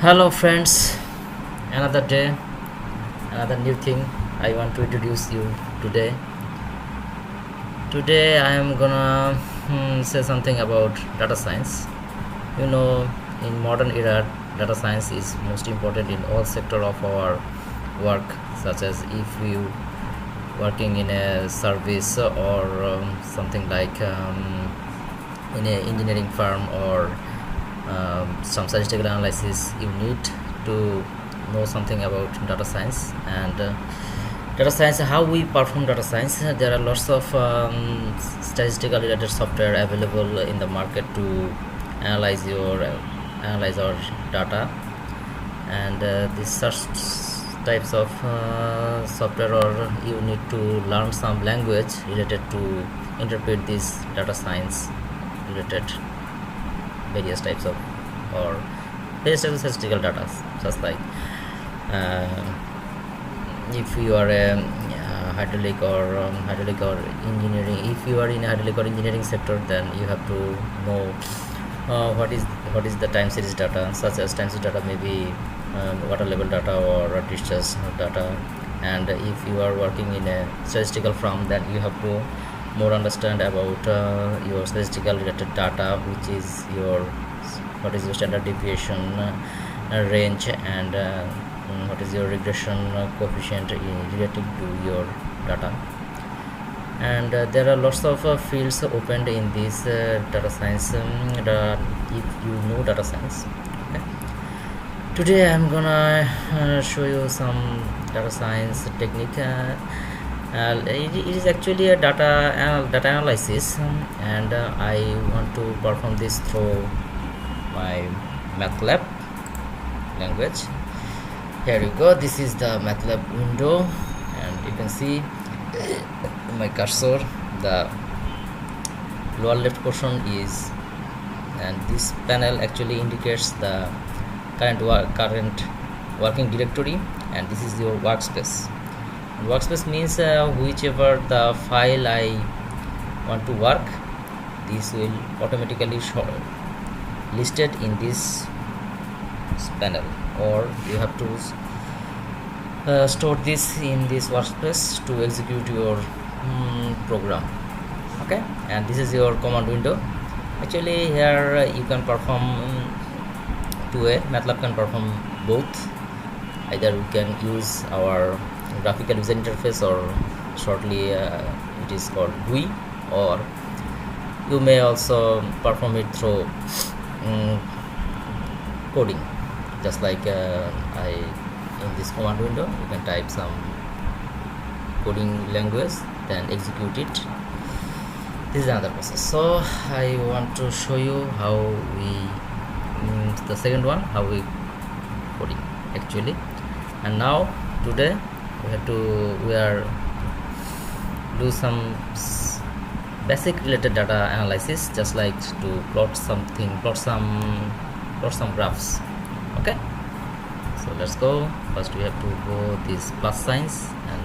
Hello friends, another day, another new thing I want to introduce you today. Today I am gonna say something about data science. In modern era, data science is most important in all sector of our work, such as if you working in a service or something like in a engineering firm or some statistical analysis, you need to know something about data science. And data science, how we perform data science, there are lots of statistical related software available in the market to analyze our data. And these such types of software, or you need to learn some language related to interpret this data science related various types of or various types of statistical data, just like uh, if you are a hydraulic or engineering. If you are in a hydraulic or engineering sector, then you have to know what is the time series data, such as time series data may be water level data or discharge data. And if you are working in a statistical firm, then you have to more understand about your statistical related data, which is what is your standard deviation range, and what is your regression coefficient relating to your data. And there are lots of fields opened in this data science, if you know data science. Okay. Today I'm gonna show you some data science technique. It is actually a data analysis, and I want to perform this through my MATLAB language. Here you go. This is the MATLAB window, and you can see my cursor, the lower left portion is, and this panel actually indicates the current working directory, and this is your workspace. Workspace means whichever the file I want to work, this will automatically show listed in this panel, or you have to store this in this workspace to execute your program. Okay, and this is your command window. Actually here you can perform MATLAB can perform both. Either we can use our graphical user interface, or shortly it is called GUI, or you may also perform it through coding, just like in this command window you can type some coding language, then execute it. This is another process. So I want to show you how we the second one, how we coding actually. And now today we are do some basic related data analysis, just like to plot some graphs. Okay, so let's go. First we have to go this plus signs and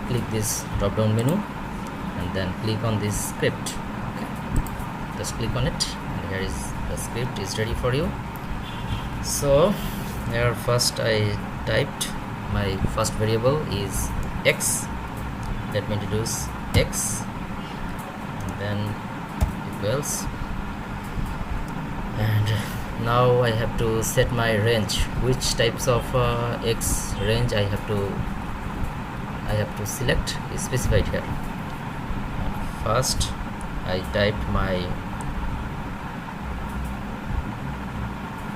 click this drop down menu, and then click on this script. Okay, just click on it, and here is the script is ready for you. So here first I typed my first variable is x. Let me introduce x, and then equals, and now I have to set my range, which types of x range I have to select is specified here. First I typed my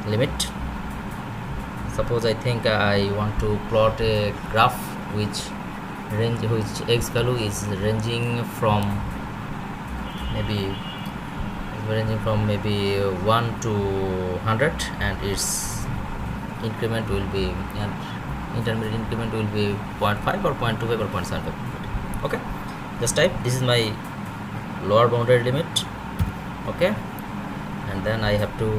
limit. Suppose I think I want to plot a graph which x value is ranging from maybe 1 to 100, and its increment will be, and intermediate increment will be 0.5 or 0.25 or 0.75. Okay, just type this is my lower boundary limit. Okay, and then I have to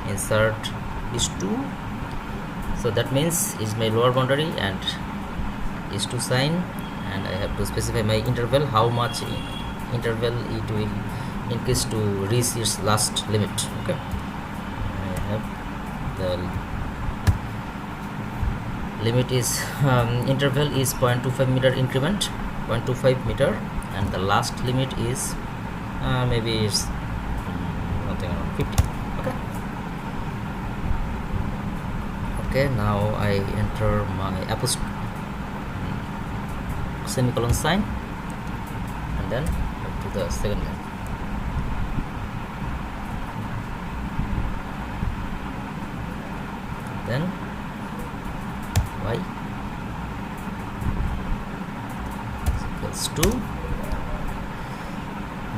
insert is 2, so that means is my lower boundary and is 2 sign, and I have to specify my interval, how much interval it will increase to reach its last limit. Okay, I have the limit is interval is 0.25 meter increment, 0.25 meter, and the last limit is maybe it's something around 50. Okay, now I enter my semicolon sign, and then to the second line. Then y equals to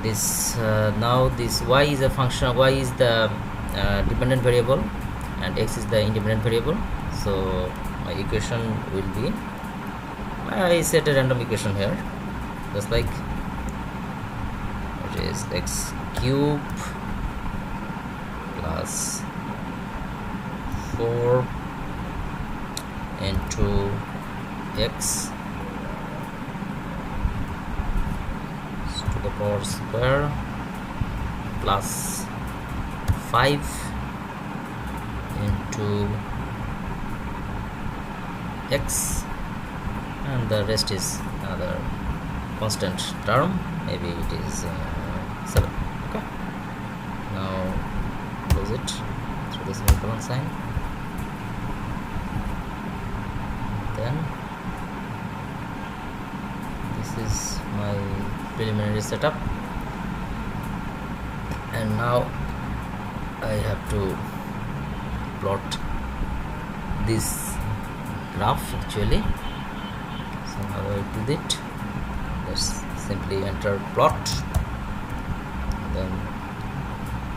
this. Now this y is a function, y is the dependent variable and x is the independent variable, so my equation will be, I set a random equation here, just like it is x cube plus 4 into x to the power square plus 5 into x, and the rest is another constant term, maybe it is 7. Okay, now close it through the semicolon sign. Then this is my preliminary setup, and now I have to plot this graph actually. So how I do it? Let's simply enter plot, then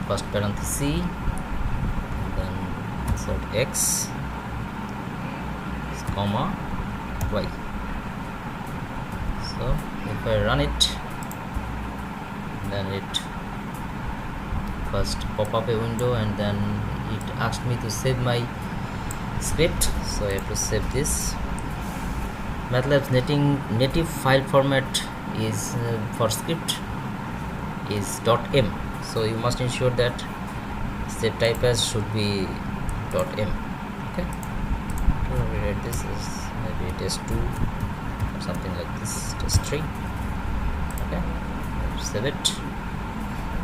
first parenthesis, then insert x, comma y. So if I run it, then it first pop up a window, and then it asked me to save my script, so I have to save this. MATLAB's native file format is for script is .m, so you must ensure that save type as should be .m. Okay, to rewrite this is maybe test2 or something like this, test3. Okay, save it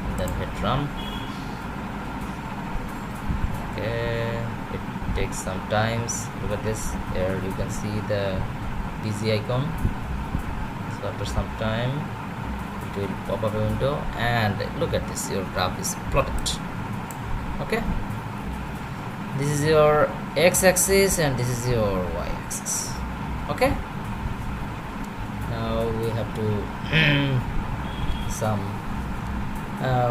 and then hit run. Okay, it takes some times. Look at this, here you can see the busy icon. So after some time it will pop up a window, and look at this, your graph is plotted. Okay, this is your x-axis and this is your y-axis. Okay, now we have to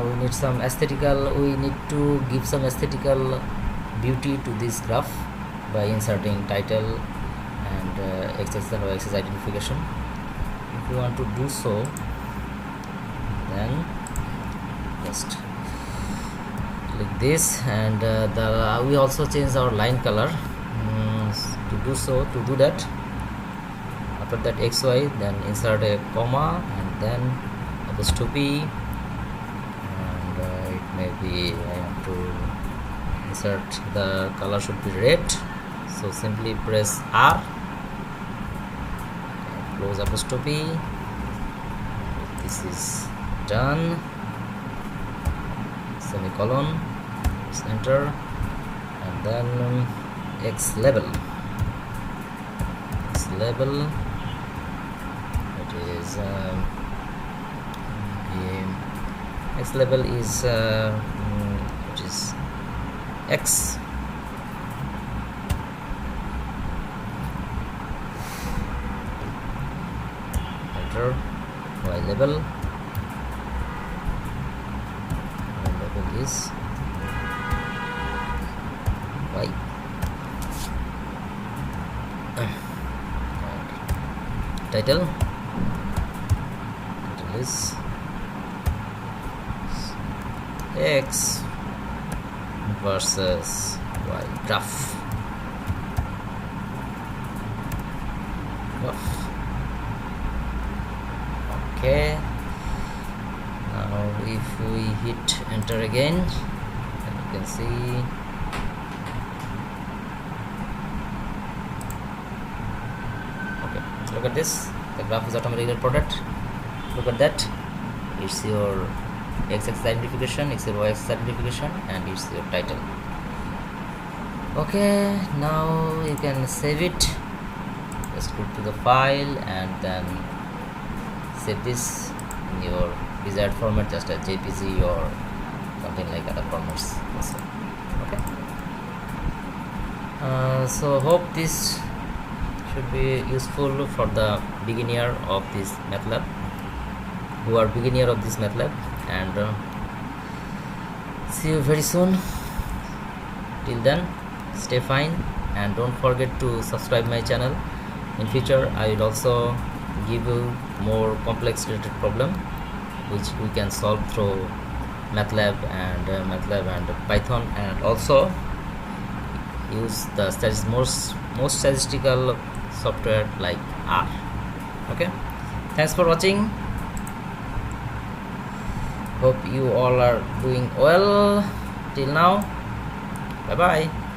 we need some aesthetical, we need to give some aesthetical beauty to this graph by inserting title and x-axis and y-axis identification. If you want to do so, then just click this, and we also change our line color. To do that, after that xy, then insert a comma and then apostrophe, and it may be I have to insert the color should be red, so simply press R, close apostrophe. This is done, semicolon, press enter, and then x label, it is x label is which is x, enter, y label is y, title is x versus y graph. Okay, now if we hit enter again, then you can see look at this, the graph is automatically plotted. Look at that, it's your x-axis identification, it's your y-axis identification, and it's your title. Okay, now you can save it. Just go to the file and then save this in your desired format, just as JPG or something like other formats also. Okay, so hope this should be useful for the beginner of this MATLAB, who are beginner of this MATLAB, and see you very soon. Till then, stay fine and don't forget to subscribe my channel. In future I will also give you more complex related problem which we can solve through MATLAB and Python, and also use the most statistical software like R. Okay, thanks for watching. Hope you all are doing well till now. Bye bye.